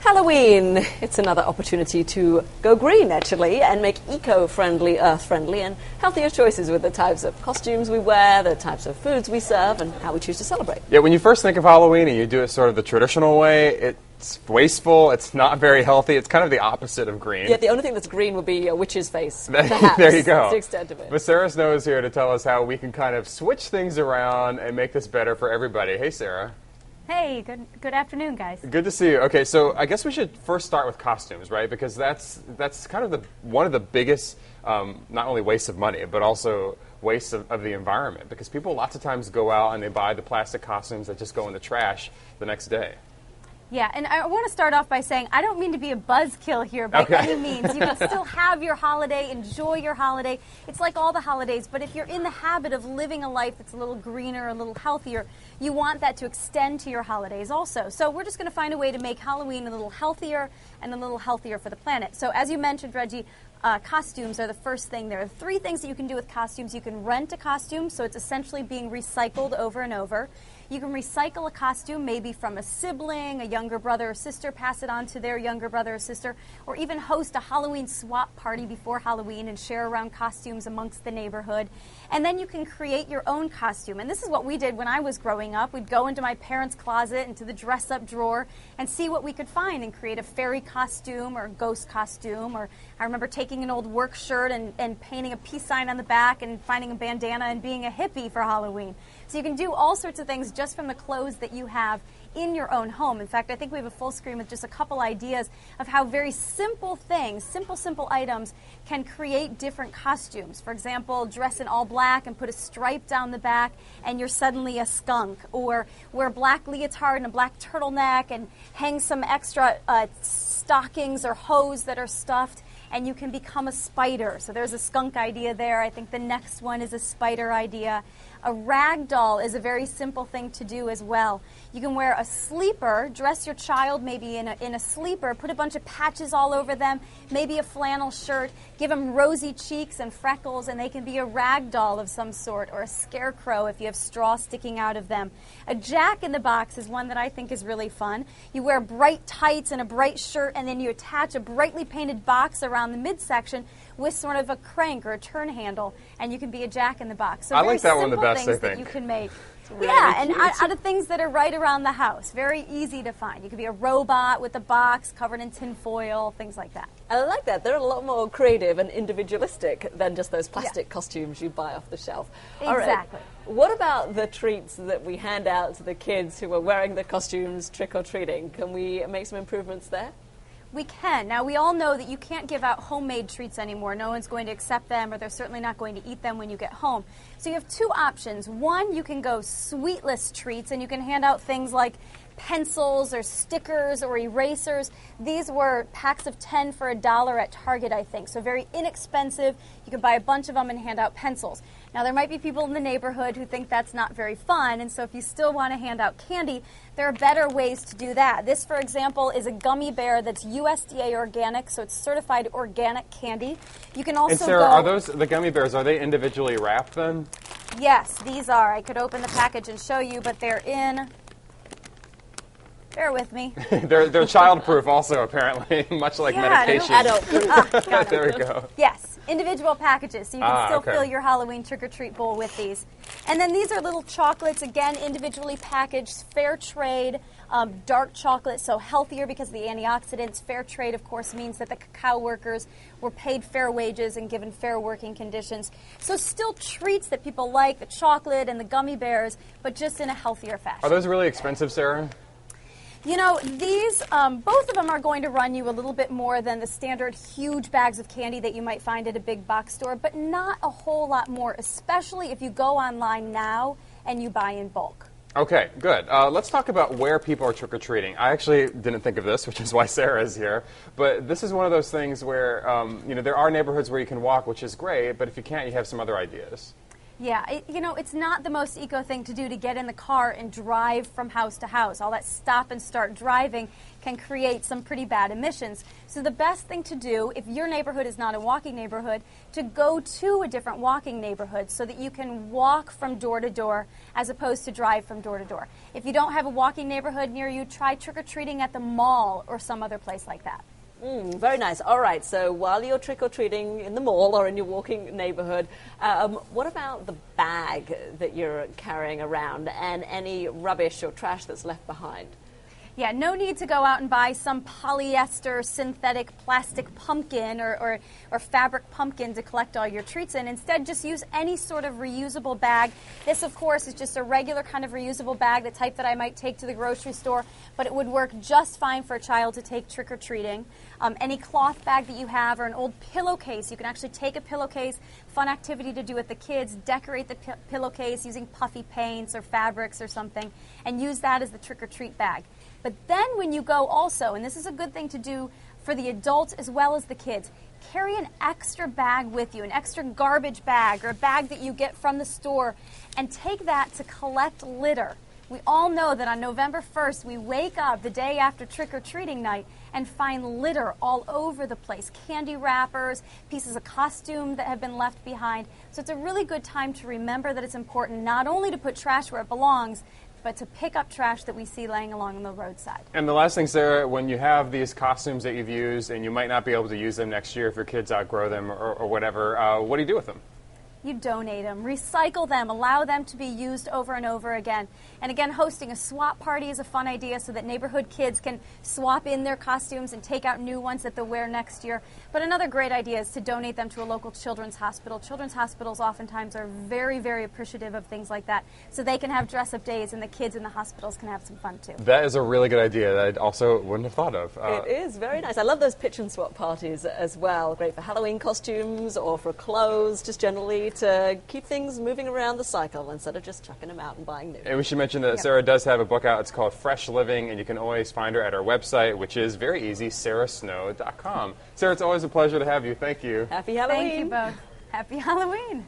Halloween, it's another opportunity to go green, actually, and make eco-friendly, earth-friendly, and healthier choices with the types of costumes we wear, the types of foods we serve, and how we choose to celebrate. Yeah, when you first think of Halloween and you do it sort of the traditional way, it's wasteful, it's not very healthy, it's kind of the opposite of green. Yeah, the only thing that's green would be a witch's face, perhaps. There you go. That's the extent of it. But Sarah Snow is here to tell us how we can kind of switch things around and make this better for everybody. Hey, Sarah. Hey, good afternoon, guys. Good to see you. Okay, so I guess we should first start with costumes, right? Because that's kind of one of the biggest, not only wastes of money, but also wastes of the environment. Because people lots of times go out and they buy the plastic costumes that just go in the trash the next day. Yeah, and I want to start off by saying I don't mean to be a buzzkill here by any means. You can still have your holiday, enjoy your holiday. It's like all the holidays, but if you're in the habit of living a life that's a little greener, a little healthier, you want that to extend to your holidays also. So we're just going to find a way to make Halloween a little healthier and a little healthier for the planet. So as you mentioned, Reggie, costumes are the first thing. There are three things that you can do with costumes. You can rent a costume, so it's essentially being recycled over and over. You can recycle a costume, maybe from a sibling, a younger brother or sister, pass it on to their younger brother or sister, or even host a Halloween swap party before Halloween and share around costumes amongst the neighborhood. And then you can create your own costume. And this is what we did when I was growing up. We'd go into my parents' closet, into the dress-up drawer, and see what we could find and create a fairy costume or a ghost costume. Or I remember taking an old work shirt and painting a peace sign on the back and finding a bandana and being a hippie for Halloween. So you can do all sorts of things just from the clothes that you have in your own home. In fact, I think we have a full screen with just a couple ideas of how very simple things, simple items can create different costumes. For example, dress in all black and put a stripe down the back and you're suddenly a skunk. Or wear a black leotard and a black turtleneck and hang some extra stockings or hose that are stuffed and you can become a spider. So there's a skunk idea there. I think the next one is a spider idea. A rag doll is a very simple thing to do as well. You can wear a sleeper, dress your child maybe in a sleeper, put a bunch of patches all over them, maybe a flannel shirt, give them rosy cheeks and freckles, and they can be a rag doll of some sort, or a scarecrow if you have straw sticking out of them. A jack-in-the-box is one that I think is really fun. You wear bright tights and a bright shirt, and then you attach a brightly painted box around the midsection with sort of a crank or a turn handle, and you can be a jack-in-the-box. So I like that one the best, I think. That you can make. Really and cute. out of things that are right around the house. Very easy to find. You could be a robot with a box covered in tin foil, things like that. I like that. They're a lot more creative and individualistic than just those plastic costumes you buy off the shelf. Exactly. All right. What about the treats that we hand out to the kids who are wearing the costumes trick-or-treating? Can we make some improvements there? We can. Now, we all know that you can't give out homemade treats anymore. No one's going to accept them, or they're certainly not going to eat them when you get home. So you have two options. One, you can go sweetless treats, and you can hand out things like pencils or stickers or erasers. These were packs of 10 for $1 at Target, I think. So very inexpensive. You can buy a bunch of them and hand out pencils. Now, there might be people in the neighborhood who think that's not very fun, and so if you still want to hand out candy, there are better ways to do that. This, for example, is a gummy bear that's USDA organic, so it's certified organic candy. You can also And Sarah, are those, the gummy bears, are they individually wrapped then? Yes, these are. I could open the package and show you, but they're in... Bear with me. they're child-proof also, apparently, much like medication. Adult-proof. There we go. Yes, individual packages, so you can still fill your Halloween trick-or-treat bowl with these. And then these are little chocolates, again, individually packaged, fair trade, dark chocolate, so healthier because of the antioxidants. Fair trade, of course, means that the cacao workers were paid fair wages and given fair working conditions. So still treats that people like, the chocolate and the gummy bears, but just in a healthier fashion. Are those really expensive, Sarah? You know, these, both of them are going to run you a little bit more than the standard huge bags of candy that you might find at a big box store, but not a whole lot more, especially if you go online now and you buy in bulk. Okay, good. Let's talk about where people are trick-or-treating. I actually didn't think of this, which is why Sarah is here. But this is one of those things where, there are neighborhoods where you can walk, which is great, but if you can't, you have some other ideas. Yeah, it's not the most eco thing to do to get in the car and drive from house to house. All that stop and start driving can create some pretty bad emissions. So the best thing to do, if your neighborhood is not a walking neighborhood, to go to a different walking neighborhood so that you can walk from door to door as opposed to drive from door to door. If you don't have a walking neighborhood near you, try trick-or-treating at the mall or some other place like that. Very nice. All right, so while you're trick-or-treating in the mall or in your walking neighborhood, what about the bag that you're carrying around and any rubbish or trash that's left behind? Yeah, no need to go out and buy some polyester synthetic plastic pumpkin or fabric pumpkin to collect all your treats in. Instead, just use any sort of reusable bag. This, of course, is just a regular kind of reusable bag, the type that I might take to the grocery store, but it would work just fine for a child to take trick-or-treating. Any cloth bag that you have or an old pillowcase, you can actually take a pillowcase, fun activity to do with the kids, decorate the pillowcase using puffy paints or fabrics or something, and use that as the trick-or-treat bag. But then when you go also, and this is a good thing to do for the adults as well as the kids, carry an extra bag with you, an extra garbage bag or a bag that you get from the store, and take that to collect litter. We all know that on November 1st, we wake up the day after trick-or-treating night and find litter all over the place. Candy wrappers, pieces of costume that have been left behind. So it's a really good time to remember that it's important not only to put trash where it belongs, but to pick up trash that we see laying along the roadside. And the last thing, Sarah, when you have these costumes that you've used and you might not be able to use them next year if your kids outgrow them or whatever, what do you do with them? You donate them, recycle them, allow them to be used over and over again. And again, hosting a swap party is a fun idea so that neighborhood kids can swap in their costumes and take out new ones that they'll wear next year. But another great idea is to donate them to a local children's hospital. Children's hospitals oftentimes are very, very appreciative of things like that. So they can have dress-up days and the kids in the hospitals can have some fun too. That is a really good idea that I also wouldn't have thought of. It is very nice. I love those pitch and swap parties as well. Great for Halloween costumes or for clothes, just generally to keep things moving around the cycle instead of just chucking them out and buying new. And we should mention that Sarah does have a book out. It's called Fresh Living, and you can always find her at our website, which is very easy, sarahsnow.com. Sarah, it's always a pleasure to have you. Thank you. Happy Halloween. Thank you both. Happy Halloween.